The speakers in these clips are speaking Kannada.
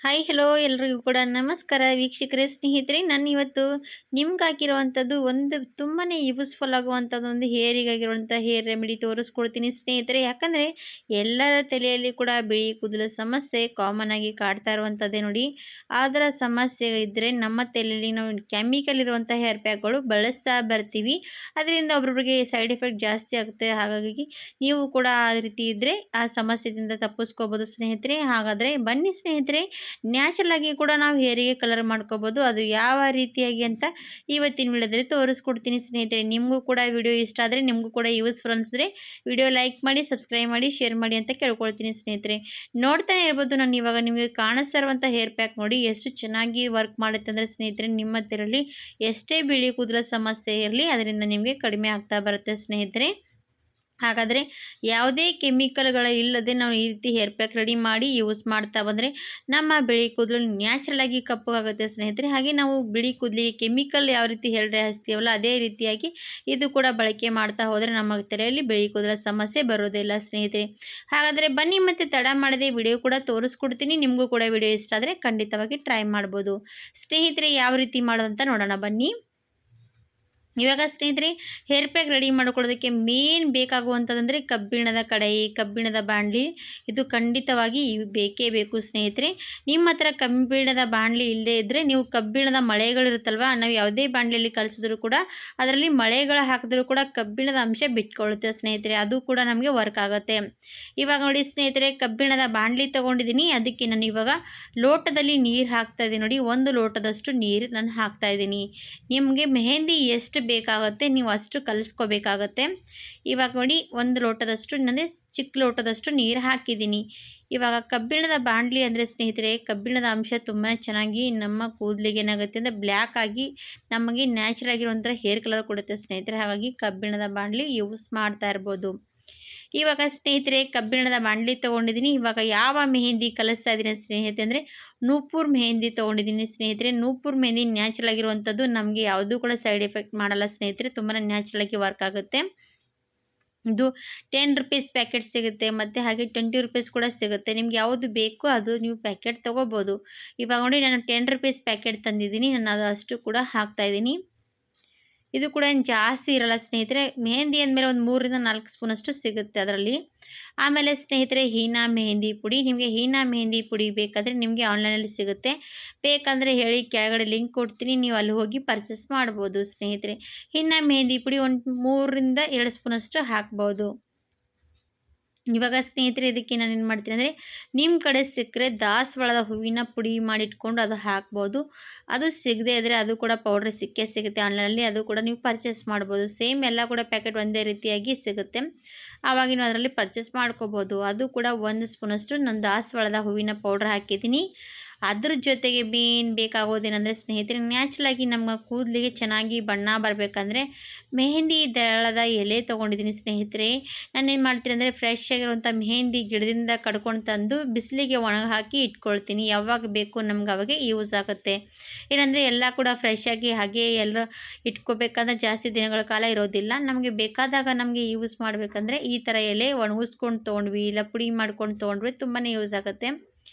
ಹಾಯ್ ಹಲೋ ಎಲ್ರಿಗೂ ಕೂಡ ನಮಸ್ಕಾರ ವೀಕ್ಷಕರೇ ಸ್ನೇಹಿತರೆ. ನಾನು ಇವತ್ತು ನಿಮ್ಗೆ ಹಾಕಿರುವಂಥದ್ದು ಒಂದು ತುಂಬಾ ಯೂಸ್ಫುಲ್ ಆಗುವಂಥದ್ದು ಒಂದು ಹೇರಿಗಾಗಿರುವಂಥ ಹೇರ್ ರೆಮಿಡಿ ತೋರಿಸ್ಕೊಡ್ತೀನಿ ಸ್ನೇಹಿತರೆ. ಯಾಕಂದರೆ ಎಲ್ಲರ ತಲೆಯಲ್ಲಿ ಕೂಡ ಬಿಳಿ ಕೂದಲು ಸಮಸ್ಯೆ ಕಾಮನ್ ಆಗಿ ಕಾಡ್ತಾ ಇರುವಂಥದ್ದೇ ನೋಡಿ. ಅದರ ಸಮಸ್ಯೆ ಇದ್ದರೆ ನಮ್ಮ ತಲೆಯಲ್ಲಿ ನಾವು ಕೆಮಿಕಲ್ ಇರುವಂಥ ಹೇರ್ ಪ್ಯಾಕ್ಗಳು ಬಳಸ್ತಾ ಬರ್ತೀವಿ. ಅದರಿಂದ ಒಬ್ಬೊಬ್ಬರಿಗೆ ಸೈಡ್ ಎಫೆಕ್ಟ್ ಜಾಸ್ತಿ ಆಗುತ್ತೆ. ಹಾಗಾಗಿ ನೀವು ಕೂಡ ಆ ರೀತಿ ಇದ್ದರೆ ಆ ಸಮಸ್ಯೆಯಿಂದ ತಪ್ಪಿಸ್ಕೋಬೋದು ಸ್ನೇಹಿತರೆ. ಹಾಗಾದರೆ ಬನ್ನಿ ಸ್ನೇಹಿತರೆ, ನ್ಯಾಚುರಲ್ ಆಗಿ ಕೂಡ ನಾವು ಹೇರಿಗೆ ಕಲರ್ ಮಾಡ್ಕೋಬೋದು. ಅದು ಯಾವ ರೀತಿಯಾಗಿ ಅಂತ ಇವತ್ತಿನ ವಿಡಿಯೋದಲ್ಲಿ ತೋರಿಸ್ಕೊಡ್ತೀನಿ ಸ್ನೇಹಿತರೆ. ನಿಮಗೂ ಕೂಡ ವಿಡಿಯೋ ಇಷ್ಟ ಆದರೆ, ನಿಮಗೂ ಕೂಡ ಯೂಸ್ಫುಲ್ ಅನಿಸಿದ್ರೆ ವಿಡಿಯೋ ಲೈಕ್ ಮಾಡಿ, ಸಬ್ಸ್ಕ್ರೈಬ್ ಮಾಡಿ, ಶೇರ್ ಮಾಡಿ ಅಂತ ಕೇಳ್ಕೊಳ್ತೀನಿ ಸ್ನೇಹಿತರೆ. ನೋಡ್ತಾನೆ ಇರ್ಬೋದು, ನಾನು ಇವಾಗ ನಿಮಗೆ ಕಾಣಿಸ್ತಾ ಇರುವಂಥ ಹೇರ್ ಪ್ಯಾಕ್ ನೋಡಿ ಎಷ್ಟು ಚೆನ್ನಾಗಿ ವರ್ಕ್ ಮಾಡುತ್ತೆ ಅಂದರೆ ಸ್ನೇಹಿತರೆ, ನಿಮ್ಮ ಹತ್ತಿರಲ್ಲಿ ಎಷ್ಟೇ ಬಿಳಿ ಕೂದಲ ಸಮಸ್ಯೆ ಇರಲಿ ಅದರಿಂದ ನಿಮಗೆ ಕಡಿಮೆ ಆಗ್ತಾ ಬರುತ್ತೆ ಸ್ನೇಹಿತರೆ. ಹಾಗಾದರೆ ಯಾವುದೇ ಕೆಮಿಕಲ್ಗಳ ಇಲ್ಲದೆ ನಾವು ಈ ರೀತಿ ಹೇರ್ ಪ್ಯಾಕ್ ರೆಡಿ ಮಾಡಿ ಯೂಸ್ ಮಾಡ್ತಾ ಬಂದರೆ ನಮ್ಮ ಬಿಳಿ ಕೂದಲು ನ್ಯಾಚುರಲ್ ಆಗಿ ಕಪ್ಪಗಾಗುತ್ತೆ ಸ್ನೇಹಿತರೆ. ಹಾಗೆ ನಾವು ಬಿಳಿ ಕೂದಲಿಗೆ ಕೆಮಿಕಲ್ ಯಾವ ರೀತಿ ಹೇರ್ ಹಚ್ತೀವಲ್ಲ ಅದೇ ರೀತಿಯಾಗಿ ಇದು ಕೂಡ ಬಳಕೆ ಮಾಡ್ತಾ ಹೋದರೆ ನಮ್ಮ ತಲೆಯಲ್ಲಿ ಬಿಳಿ ಕೂದಲ ಸಮಸ್ಯೆ ಬರೋದಿಲ್ಲ ಸ್ನೇಹಿತರೆ. ಹಾಗಾದರೆ ಬನ್ನಿ ಮತ್ತೆ ತಡ ಮಾಡದೆ ವಿಡಿಯೋ ಕೂಡ ತೋರಿಸ್ಕೊಡ್ತೀನಿ. ನಿಮಗೂ ಕೂಡ ವಿಡಿಯೋ ಇಷ್ಟ ಆದರೆ ಖಂಡಿತವಾಗಿ ಟ್ರೈ ಮಾಡ್ಬೋದು ಸ್ನೇಹಿತರೆ. ಯಾವ ರೀತಿ ಮಾಡೋದಂತ ನೋಡೋಣ ಬನ್ನಿ. ಇವಾಗ ಸ್ನೇಹಿತರೆ, ಹೇರ್ ಪ್ಯಾಕ್ ರೆಡಿ ಮಾಡ್ಕೊಳ್ಳೋದಕ್ಕೆ ಮೇನ್ ಬೇಕಾಗುವಂಥದ್ದಂದರೆ ಕಬ್ಬಿಣದ ಕಡಾಯಿ, ಕಬ್ಬಿಣದ ಬಾಣಲಿ. ಇದು ಖಂಡಿತವಾಗಿ ಬೇಕೇ ಬೇಕು ಸ್ನೇಹಿತರೆ. ನಿಮ್ಮ ಹತ್ರ ಕಬ್ಬಿಣದ ಬಾಣಲಿ ಇಲ್ಲದೇ ಇದ್ದರೆ ನೀವು ಕಬ್ಬಿಣದ ಮಳೆಗಳಿರುತ್ತಲ್ವ, ನಾವು ಯಾವುದೇ ಬಾಣಲಿಯಲ್ಲಿ ಕಲಿಸಿದ್ರು ಕೂಡ ಅದರಲ್ಲಿ ಮಳೆಗಳು ಹಾಕಿದ್ರೂ ಕೂಡ ಕಬ್ಬಿಣದ ಅಂಶ ಬಿಟ್ಕೊಳ್ಳುತ್ತೆ ಸ್ನೇಹಿತರೆ. ಅದು ಕೂಡ ನಮಗೆ ವರ್ಕ್ ಆಗುತ್ತೆ. ಇವಾಗ ನೋಡಿ ಸ್ನೇಹಿತರೆ, ಕಬ್ಬಿಣದ ಬಾಣಲಿ ತೊಗೊಂಡಿದ್ದೀನಿ. ಅದಕ್ಕೆ ನಾನು ಇವಾಗ ಲೋಟದಲ್ಲಿ ನೀರು ಹಾಕ್ತಾ ಇದ್ದೀನಿ ನೋಡಿ. 1 ಲೋಟದಷ್ಟು ನೀರು ನಾನು ಹಾಕ್ತಾ ಇದ್ದೀನಿ. ನಿಮಗೆ ಮೆಹಂದಿ ಎಷ್ಟು ಬೇಕಾಗುತ್ತೆ ನೀವು ಅಷ್ಟು ಕಲಿಸ್ಕೋಬೇಕಾಗತ್ತೆ. ಇವಾಗ ನೋಡಿ 1 ಲೋಟದಷ್ಟು ಅಂದರೆ ಚಿಕ್ಕ ಲೋಟದಷ್ಟು ನೀರು ಹಾಕಿದ್ದೀನಿ. ಇವಾಗ ಕಬ್ಬಿಣದ ಬಾಣಲಿ ಅಂದರೆ ಸ್ನೇಹಿತರೆ, ಕಬ್ಬಿಣದ ಅಂಶ ತುಂಬಾ ಚೆನ್ನಾಗಿ ನಮ್ಮ ಕೂದಲಿಗೆ ಏನಾಗುತ್ತೆ ಅಂದರೆ ಬ್ಲ್ಯಾಕ್ ಆಗಿ ನಮಗೆ ನ್ಯಾಚುರಲ್ ಆಗಿರುವಂಥ ಹೇರ್ ಕಲರ್ ಕೊಡುತ್ತೆ ಸ್ನೇಹಿತರೆ. ಹಾಗಾಗಿ ಕಬ್ಬಿಣದ ಬಾಣಲಿ ಯೂಸ್ ಮಾಡ್ತಾ ಇರ್ಬೋದು. ಇವಾಗ ಸ್ನೇಹಿತರೆ, ಕಬ್ಬಿಣದ ಬಾಣಲಿ ತೊಗೊಂಡಿದ್ದೀನಿ. ಇವಾಗ ಯಾವ ಮೆಹಂದಿ ಕಲಿಸ್ತಾ ಇದ್ದೀನಿ ಸ್ನೇಹಿತರೆ ಅಂದರೆ ನೂಪುರ್ ಮೆಹಂದಿ ತೊಗೊಂಡಿದ್ದೀನಿ ಸ್ನೇಹಿತರೆ. ನೂಪುರ್ ಮೆಹಂದಿ ನ್ಯಾಚುರಲ್ ಆಗಿರುವಂಥದ್ದು, ನಮಗೆ ಯಾವುದೂ ಕೂಡ ಸೈಡ್ ಎಫೆಕ್ಟ್ ಮಾಡಲ್ಲ ಸ್ನೇಹಿತರೆ. ತುಂಬಾ ನ್ಯಾಚುರಲ್ ಆಗಿ ವರ್ಕ್ ಆಗುತ್ತೆ. ಇದು 10 ರುಪೀಸ್ ಪ್ಯಾಕೆಟ್ ಸಿಗುತ್ತೆ ಮತ್ತು ಹಾಗೆ 20 ರುಪೀಸ್ ಕೂಡ ಸಿಗುತ್ತೆ. ನಿಮ್ಗೆ ಯಾವುದು ಬೇಕೋ ಅದು ನೀವು ಪ್ಯಾಕೆಟ್ ತೊಗೋಬೋದು. ಇವಾಗ ನೋಡಿ ನಾನು 10 ರುಪೀಸ್ ಪ್ಯಾಕೆಟ್ ತಂದಿದ್ದೀನಿ. ನಾನು ಅದು ಅಷ್ಟು ಕೂಡ ಹಾಕ್ತಾಯಿದ್ದೀನಿ. ಇದು ಕೂಡ ಏನು ಜಾಸ್ತಿ ಇರಲ್ಲ ಸ್ನೇಹಿತರೆ. ಮೆಹಂದಿ ಅಂದಮೇಲೆ ಒಂದು 3ರಿಂದ 4 ಸ್ಪೂನಷ್ಟು ಸಿಗುತ್ತೆ ಅದರಲ್ಲಿ. ಆಮೇಲೆ ಸ್ನೇಹಿತರೆ, ಹೀನಾ ಮೆಹಂದಿ ಪುಡಿ. ನಿಮಗೆ ಹೀನಾ ಮೆಹಂದಿ ಪುಡಿ ಬೇಕಾದರೆ ನಿಮಗೆ ಆನ್ಲೈನಲ್ಲಿ ಸಿಗುತ್ತೆ. ಬೇಕಂದರೆ ಹೇಳಿ, ಕೆಳಗಡೆ ಲಿಂಕ್ ಕೊಡ್ತೀನಿ, ನೀವು ಅಲ್ಲಿ ಹೋಗಿ ಪರ್ಚೇಸ್ ಮಾಡ್ಬೋದು ಸ್ನೇಹಿತರೆ. ಹೀನಾ ಮೆಹಂದಿ ಪುಡಿ ಒಂದು 3ರಿಂದ 2 ಸ್ಪೂನಷ್ಟು ಹಾಕ್ಬೋದು. ಇವಾಗ ಸ್ನೇಹಿತರೆ, ಇದಕ್ಕೆ ನಾನು ಏನು ಮಾಡ್ತೀನಿ ಅಂದರೆ, ನಿಮ್ಮ ಕಡೆ ಸಿಕ್ಕರೆ ದಾಸವಾಳದ ಹೂವಿನ ಪುಡಿ ಮಾಡಿಟ್ಕೊಂಡು ಅದು ಹಾಕ್ಬೋದು. ಅದು ಸಿಗದೆ ಇದ್ದರೆ ಅದು ಕೂಡ ಪೌಡ್ರ್ ಸಿಕ್ಕೇ ಸಿಗುತ್ತೆ ಆನ್ಲೈನಲ್ಲಿ. ಅದು ಕೂಡ ನೀವು ಪರ್ಚೇಸ್ ಮಾಡ್ಬೋದು. ಸೇಮ್ ಎಲ್ಲ ಕೂಡ ಪ್ಯಾಕೆಟ್ ಒಂದೇ ರೀತಿಯಾಗಿ ಸಿಗುತ್ತೆ. ಆವಾಗ ನೀವು ಅದರಲ್ಲಿ ಪರ್ಚೇಸ್ ಮಾಡ್ಕೋಬೋದು. ಅದು ಕೂಡ 1 ಸ್ಪೂನಷ್ಟು ನಾನು ದಾಸವಾಳದ ಹೂವಿನ ಪೌಡ್ರ್ ಹಾಕಿದ್ದೀನಿ. ಅದ್ರ ಜೊತೆಗೆ ಮೇನ್ ಬೇಕಾಗೋದೇನೆಂದರೆ ಸ್ನೇಹಿತರೆ, ನ್ಯಾಚುರಲಾಗಿ ನಮ್ಮ ಕೂದಲಿಗೆ ಚೆನ್ನಾಗಿ ಬಣ್ಣ ಬರಬೇಕಂದ್ರೆ ಮೆಹಂದಿ ದಳದ ಎಲೆ ತೊಗೊಂಡಿದ್ದೀನಿ ಸ್ನೇಹಿತರೆ. ನಾನೇನು ಮಾಡ್ತೀನಿ ಅಂದರೆ, ಫ್ರೆಶ್ ಆಗಿರುವಂಥ ಮೆಹಂದಿ ಗಿಡದಿಂದ ಕಡ್ಕೊಂಡು ತಂದು ಬಿಸಿಲಿಗೆ ಒಣಗಿ ಹಾಕಿ ಇಟ್ಕೊಳ್ತೀನಿ. ಯಾವಾಗ ಬೇಕು ನಮ್ಗೆ ಅವಾಗೆ ಯೂಸ್ ಆಗುತ್ತೆ. ಏನಂದರೆ ಎಲ್ಲ ಕೂಡ ಫ್ರೆಶ್ ಆಗಿ ಹಾಗೆ ಎಲ್ಲ ಇಟ್ಕೋಬೇಕಂದ್ರೆ ಜಾಸ್ತಿ ದಿನಗಳ ಕಾಲ ಇರೋದಿಲ್ಲ. ನಮಗೆ ಬೇಕಾದಾಗ ನಮಗೆ ಯೂಸ್ ಮಾಡಬೇಕಂದ್ರೆ ಈ ಥರ ಎಲೆ ಒಣಗಿಸ್ಕೊಂಡು ತೊಗೊಂಡ್ವಿ, ಇಲ್ಲ ಪುಡಿ ಮಾಡ್ಕೊಂಡು ತೊಗೊಂಡ್ವಿ, ತುಂಬಾ ಯೂಸ್ ಆಗುತ್ತೆ.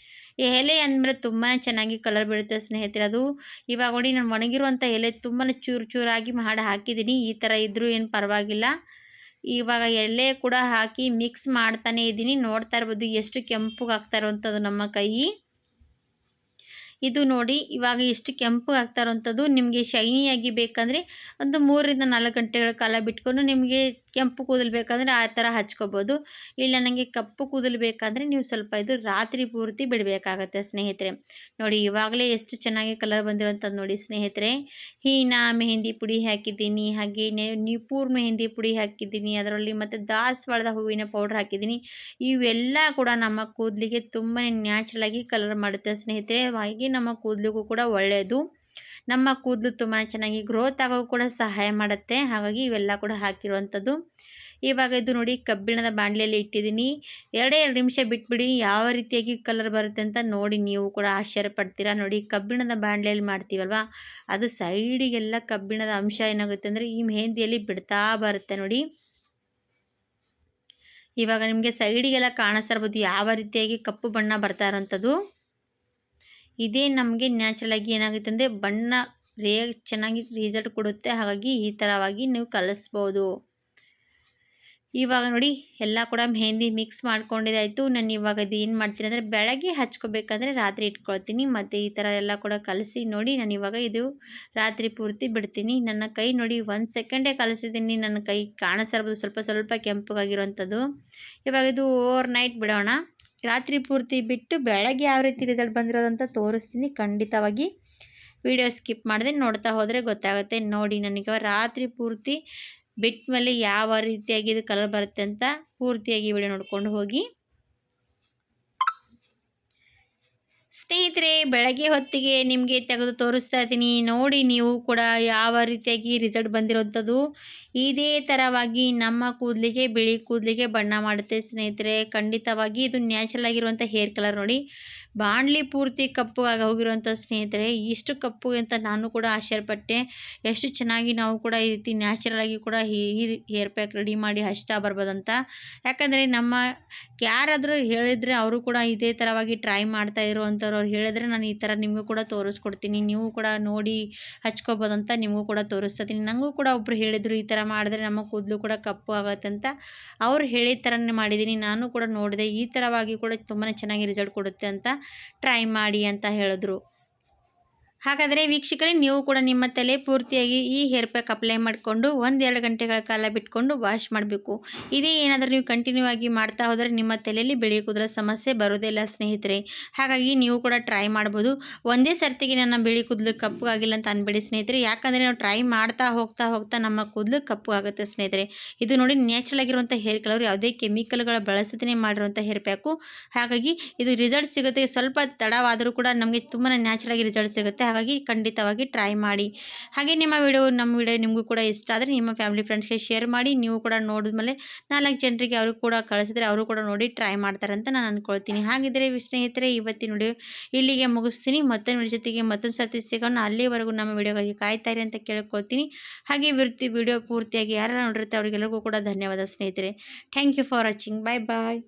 ಈ ಎಲೆ ಅಂದಮೇಲೆ ತುಂಬಾ ಚೆನ್ನಾಗಿ ಕಲರ್ ಬೀಳುತ್ತೆ ಸ್ನೇಹಿತರೆ. ಅದು ಇವಾಗ ನೋಡಿ, ನಾನು ಒಣಗಿರುವಂಥ ಎಲೆ ತುಂಬಾ ಚೂರು ಚೂರಾಗಿ ಮಾಡಿ ಹಾಕಿದ್ದೀನಿ. ಈ ಥರ ಇದ್ದರೂ ಏನು ಪರವಾಗಿಲ್ಲ. ಇವಾಗ ಎಲೆ ಕೂಡ ಹಾಕಿ ಮಿಕ್ಸ್ ಮಾಡ್ತಾನೇ ಇದ್ದೀನಿ. ನೋಡ್ತಾ ಇರ್ಬೋದು ಎಷ್ಟು ಕೆಂಪಗೆ ಆಗ್ತಾ ಇರುವಂಥದ್ದು ನಮ್ಮ ಕೈ. ಇದು ನೋಡಿ ಇವಾಗ ಎಷ್ಟು ಕೆಂಪು ಆಗ್ತಾ ಇರೋವಂಥದ್ದು. ನಿಮಗೆ ಶೈನಿಯಾಗಿ ಬೇಕಂದರೆ ಒಂದು 3ರಿಂದ 4 ಗಂಟೆಗಳ ಕಾಲ ಬಿಟ್ಕೊಂಡು ನಿಮಗೆ ಕೆಂಪು ಕೂದಲು ಬೇಕಂದರೆ ಆ ಥರ ಹಚ್ಕೋಬೋದು. ಇಲ್ಲ ನನಗೆ ಕಪ್ಪು ಕೂದಲು ಬೇಕಂದರೆ ನೀವು ಸ್ವಲ್ಪ ಇದು ರಾತ್ರಿ ಪೂರ್ತಿ ಬಿಡಬೇಕಾಗತ್ತೆ ಸ್ನೇಹಿತರೆ. ನೋಡಿ ಇವಾಗಲೇ ಎಷ್ಟು ಚೆನ್ನಾಗಿ ಕಲರ್ ಬಂದಿರೋಂಥದ್ದು ನೋಡಿ ಸ್ನೇಹಿತರೆ. ಹೀನಾ ಮೆಹಂದಿ ಪುಡಿ ಹಾಕಿದ್ದೀನಿ, ಹಾಗೆ ನಿಪೂರ್ ಮೆಹಂದಿ ಪುಡಿ ಹಾಕಿದ್ದೀನಿ, ಅದರಲ್ಲಿ ಮತ್ತು ದಾಸವಾಳದ ಹೂವಿನ ಪೌಡ್ರ್ ಹಾಕಿದ್ದೀನಿ. ಇವೆಲ್ಲ ಕೂಡ ನಮ್ಮ ಕೂದಲಿಗೆ ತುಂಬಾ ನ್ಯಾಚುರಲಾಗಿ ಕಲರ್ ಮಾಡುತ್ತೆ ಸ್ನೇಹಿತರೆ. ಹಾಗೆ ನಮ್ಮ ಕೂದಲಿಗೂ ಕೂಡ ಒಳ್ಳೆಯದು. ನಮ್ಮ ಕೂದಲು ತುಂಬಾ ಚೆನ್ನಾಗಿ ಗ್ರೋತ್ ಆಗೋಕ್ಕೂ ಕೂಡ ಸಹಾಯ ಮಾಡುತ್ತೆ. ಹಾಗಾಗಿ ಇವೆಲ್ಲ ಕೂಡ ಹಾಕಿರುವಂಥದ್ದು. ಇವಾಗ ಇದು ನೋಡಿ ಕಬ್ಬಿಣದ ಬಾಣಲೆಯಲ್ಲಿ ಇಟ್ಟಿದ್ದೀನಿ. 2 ನಿಮಿಷ ಬಿಟ್ಬಿಡಿ, ಯಾವ ರೀತಿಯಾಗಿ ಕಲರ್ ಬರುತ್ತೆ ಅಂತ ನೋಡಿ. ನೀವು ಕೂಡ ಆಶ್ಚರ್ಯ ಪಡ್ತೀರಾ. ನೋಡಿ, ಕಬ್ಬಿಣದ ಬಾಣಲೆಯಲ್ಲಿ ಮಾಡ್ತೀವಲ್ವ, ಅದು ಸೈಡಿಗೆಲ್ಲ ಕಬ್ಬಿಣದ ಅಂಶ ಏನಾಗುತ್ತೆ ಅಂದರೆ ಈ ಮೆಹಂದಿಯಲ್ಲಿ ಬಿಡ್ತಾ ಬರುತ್ತೆ ನೋಡಿ. ಇವಾಗ ನಿಮಗೆ ಸೈಡಿಗೆಲ್ಲ ಕಾಣಿಸ್ತಾ ಇರ್ಬೋದು ಯಾವ ರೀತಿಯಾಗಿ ಕಪ್ಪು ಬಣ್ಣ ಬರ್ತಾ ಇರೋಂಥದ್ದು. ಇದೇ ನಮಗೆ ನ್ಯಾಚುರಲ್ ಆಗಿ ಏನಾಗುತ್ತೆ ಅಂದರೆ ಬಣ್ಣ ಚೆನ್ನಾಗಿ ರಿಸಲ್ಟ್ ಕೊಡುತ್ತೆ. ಹಾಗಾಗಿ ಈ ಥರವಾಗಿ ನೀವು ಕಲಿಸ್ಬೋದು. ಇವಾಗ ನೋಡಿ ಎಲ್ಲ ಕೂಡ ಮೆಹಂದಿ ಮಿಕ್ಸ್ ಮಾಡ್ಕೊಂಡಿದ್ದಾಯಿತು. ನಾನು ಇವಾಗ ಇದು ಏನು ಮಾಡ್ತೀನಿ ಅಂದರೆ ಬೆಳಗ್ಗೆ ಹಚ್ಕೋಬೇಕಂದ್ರೆ ರಾತ್ರಿ ಇಟ್ಕೊಳ್ತೀನಿ. ಮತ್ತು ಈ ಥರ ಎಲ್ಲ ಕೂಡ ಕಲಸಿ ನೋಡಿ ನಾನು ಇವಾಗ ಇದು ರಾತ್ರಿ ಪೂರ್ತಿ ಬಿಡ್ತೀನಿ. ನನ್ನ ಕೈ ನೋಡಿ 1 ಸೆಕೆಂಡೇ ಕಲಿಸಿದ್ದೀನಿ. ನನ್ನ ಕೈ ಕಾಣಿಸ್ತಿರ್ಬೋದು ಸ್ವಲ್ಪ ಕೆಂಪಗಾಗಿರುವಂಥದ್ದು. ಇವಾಗ ಇದು ಓವರ್ ನೈಟ್ ಬಿಡೋಣ. ರಾತ್ರಿ ಪೂರ್ತಿ ಬಿಟ್ಟು ಬೆಳಗ್ಗೆ ಯಾವ ರೀತಿ ರಿಸಲ್ಟ್ ಬಂದಿರೋದಂತ ತೋರಿಸ್ತೀನಿ. ಖಂಡಿತವಾಗಿ ವಿಡಿಯೋ ಸ್ಕಿಪ್ ಮಾಡದೆ ನೋಡ್ತಾ ಹೋದರೆ ಗೊತ್ತಾಗುತ್ತೆ. ನೋಡಿ ನನಗೆ ರಾತ್ರಿ ಪೂರ್ತಿ ಬಿಟ್ಟ ಮೇಲೆ ಯಾವ ರೀತಿಯಾಗಿ ಇದು ಕಲರ್ ಬರುತ್ತೆ ಅಂತ ಪೂರ್ತಿಯಾಗಿ ವಿಡಿಯೋ ನೋಡ್ಕೊಂಡು ಹೋಗಿ. ಸ್ನೇಹಿತರೆ, ಬೆಳಗ್ಗೆ ಹೊತ್ತಿಗೆ ನಿಮಗೆ ತೆಗೆದು ತೋರಿಸ್ತಾ ಇದ್ದೀನಿ. ನೋಡಿ ನೀವು ಕೂಡ ಯಾವ ರೀತಿಯಾಗಿ ರಿಸಲ್ಟ್ ಬಂದಿರೋಂಥದ್ದು. ಇದೇ ಥರವಾಗಿ ನಮ್ಮ ಕೂದಲಿಗೆ, ಬಿಳಿ ಕೂದಲಿಗೆ ಬಣ್ಣ ಮಾಡುತ್ತೆ ಸ್ನೇಹಿತರೆ. ಖಂಡಿತವಾಗಿ ಇದು ನ್ಯಾಚುರಲ್ ಆಗಿರುವಂಥ ಹೇರ್ ಕಲರ್ ನೋಡಿ. ಬಾಣಲಿ ಪೂರ್ತಿ ಕಪ್ಪುಗಾಗಿ ಹೋಗಿರುವಂಥ ಸ್ನೇಹಿತರೆ, ಇಷ್ಟು ಕಪ್ಪು ಅಂತ ನಾನು ಕೂಡ ಆಶ್ಚರ್ಯಪಟ್ಟೆ. ಎಷ್ಟು ಚೆನ್ನಾಗಿ ನಾವು ಕೂಡ ಈ ರೀತಿ ನ್ಯಾಚುರಲ್ ಆಗಿ ಕೂಡ ಈ ಹೇರ್ ಪ್ಯಾಕ್ ರೆಡಿ ಮಾಡಿ ಹಚ್ತಾ ಬರ್ಬೋದಂತ. ಯಾಕಂದರೆ ನಮ್ಮ ಯಾರಾದರೂ ಹೇಳಿದರೆ ಅವರು ಕೂಡ ಇದೇ ಥರವಾಗಿ ಟ್ರೈ ಮಾಡ್ತಾ ಇರುವಂಥವ್ರು ಅವ್ರು ಹೇಳಿದ್ರೆ ನಾನು ಈ ಥರ ನಿಮಗೂ ಕೂಡ ತೋರಿಸ್ಕೊಡ್ತೀನಿ. ನೀವು ಕೂಡ ನೋಡಿ ಹಚ್ಕೋಬೋದಂತ ನಿಮಗೂ ಕೂಡ ತೋರಿಸ್ತೀನಿ. ನನಗೂ ಕೂಡ ಒಬ್ಬರು ಹೇಳಿದರು ಈ ಥರ ಮಾಡಿದ್ರೆ ನಮ್ಮ ಕೂದಲು ಕೂಡ ಕಪ್ಪು ಆಗುತ್ತೆ ಅಂತ. ಅವ್ರು ಹೇಳಿದ ಥರನೇ ಮಾಡಿದ್ದೀನಿ. ನಾನು ಕೂಡ ನೋಡಿದೆ, ಈ ಥರವಾಗಿ ಕೂಡ ತುಂಬಾ ಚೆನ್ನಾಗಿ ರಿಸಲ್ಟ್ ಕೊಡುತ್ತೆ ಅಂತ ಟ್ರೈ ಮಾಡಿ ಅಂತ ಹೇಳಿದ್ರು. ಹಾಗಾದರೆ ವೀಕ್ಷಕರೇ, ನೀವು ಕೂಡ ನಿಮ್ಮ ತಲೆ ಪೂರ್ತಿಯಾಗಿ ಈ ಹೇರ್ ಪ್ಯಾಕ್ ಅಪ್ಲೈ ಮಾಡಿಕೊಂಡು 1-2 ಗಂಟೆಗಳ ಕಾಲ ಬಿಟ್ಕೊಂಡು ವಾಶ್ ಮಾಡಬೇಕು. ಇದೇ ಏನಾದರೂ ನೀವು ಕಂಟಿನ್ಯೂ ಆಗಿ ಮಾಡ್ತಾ ಹೋದರೆ ನಿಮ್ಮ ತಲೆಯಲ್ಲಿ ಬಿಳಿ ಕೂದಲ ಸಮಸ್ಯೆ ಬರೋದಿಲ್ಲ ಸ್ನೇಹಿತರೆ. ಹಾಗಾಗಿ ನೀವು ಕೂಡ ಟ್ರೈ ಮಾಡ್ಬೋದು. ಒಂದೇ ಸರ್ತಿಗೆ ನನ್ನ ಬಿಳಿ ಕೂದಲು ಕಪ್ಪು ಆಗಿಲ್ಲ ಅಂತ ಅನ್ಬೇಡಿ ಸ್ನೇಹಿತರೆ. ಯಾಕಂದರೆ ನಾವು ಟ್ರೈ ಮಾಡ್ತಾ ಹೋಗ್ತಾ ನಮ್ಮ ಕೂದಲು ಕಪ್ಪು ಆಗುತ್ತೆ ಸ್ನೇಹಿತರೆ. ಇದು ನೋಡಿ ನ್ಯಾಚುರಲ್ ಆಗಿರುವಂಥ ಹೇರ್ ಕಲರ್, ಯಾವುದೇ ಕೆಮಿಕಲ್ಗಳ ಬಳಸದೇ ಮಾಡಿರುವಂಥ ಹೇರ್ ಪ್ಯಾಕು. ಹಾಗಾಗಿ ಇದು ರಿಸಲ್ಟ್ ಸಿಗುತ್ತೆ. ಸ್ವಲ್ಪ ತಡವಾದರೂ ಕೂಡ ನಮಗೆ ತುಂಬಾ ನ್ಯಾಚುರಲ್ ಆಗಿ ರಿಸಲ್ಟ್ ಸಿಗುತ್ತೆ. ಹಾಗಾಗಿ ಖಂಡಿತವಾಗಿ ಟ್ರೈ ಮಾಡಿ. ಹಾಗೆ ನಮ್ಮ ವಿಡಿಯೋ ನಿಮಗೂ ಕೂಡ ಇಷ್ಟ ಆದರೆ ನಿಮ್ಮ ಫ್ಯಾಮಿಲಿ ಫ್ರೆಂಡ್ಸ್ಗೆ ಶೇರ್ ಮಾಡಿ. ನೀವು ಕೂಡ ನೋಡಿದ್ಮೇಲೆ 4 ಜನರಿಗೆ ಅವರು ಕೂಡ ಕಳಿಸಿದ್ರೆ ಅವರು ಕೂಡ ನೋಡಿ ಟ್ರೈ ಮಾಡ್ತಾರೆ ಅಂತ ನಾನು ಅಂದ್ಕೊಳ್ತೀನಿ. ಹಾಗಿದ್ದರೆ ಸ್ನೇಹಿತರೆ, ಇವತ್ತಿನ ವಿಡಿಯೋ ಇಲ್ಲಿಗೆ ಮುಗಿಸ್ತೀನಿ. ಮತ್ತೊಂದು ವಿಡಿಯೋ ಜೊತೆಗೆ ಮತ್ತೊಂದು ಸರ್ತಿ ಸಿಗೋಣ. ಅಲ್ಲಿವರೆಗೂ ನಮ್ಮ ವಿಡಿಯೋಗಾಗಿ ಕಾಯ್ತಾ ಇರಿ ಅಂತ ಕೇಳ್ಕೊಳ್ತೀನಿ. ಹಾಗೆ ವಿಡಿಯೋ ಪೂರ್ತಿಯಾಗಿ ಯಾರೆಲ್ಲ ನೋಡಿರುತ್ತೆ ಅವರಿಗೆಲ್ಲರಿಗೂ ಕೂಡ ಧನ್ಯವಾದ ಸ್ನೇಹಿತರೆ. Thank you for watching. Bye bye.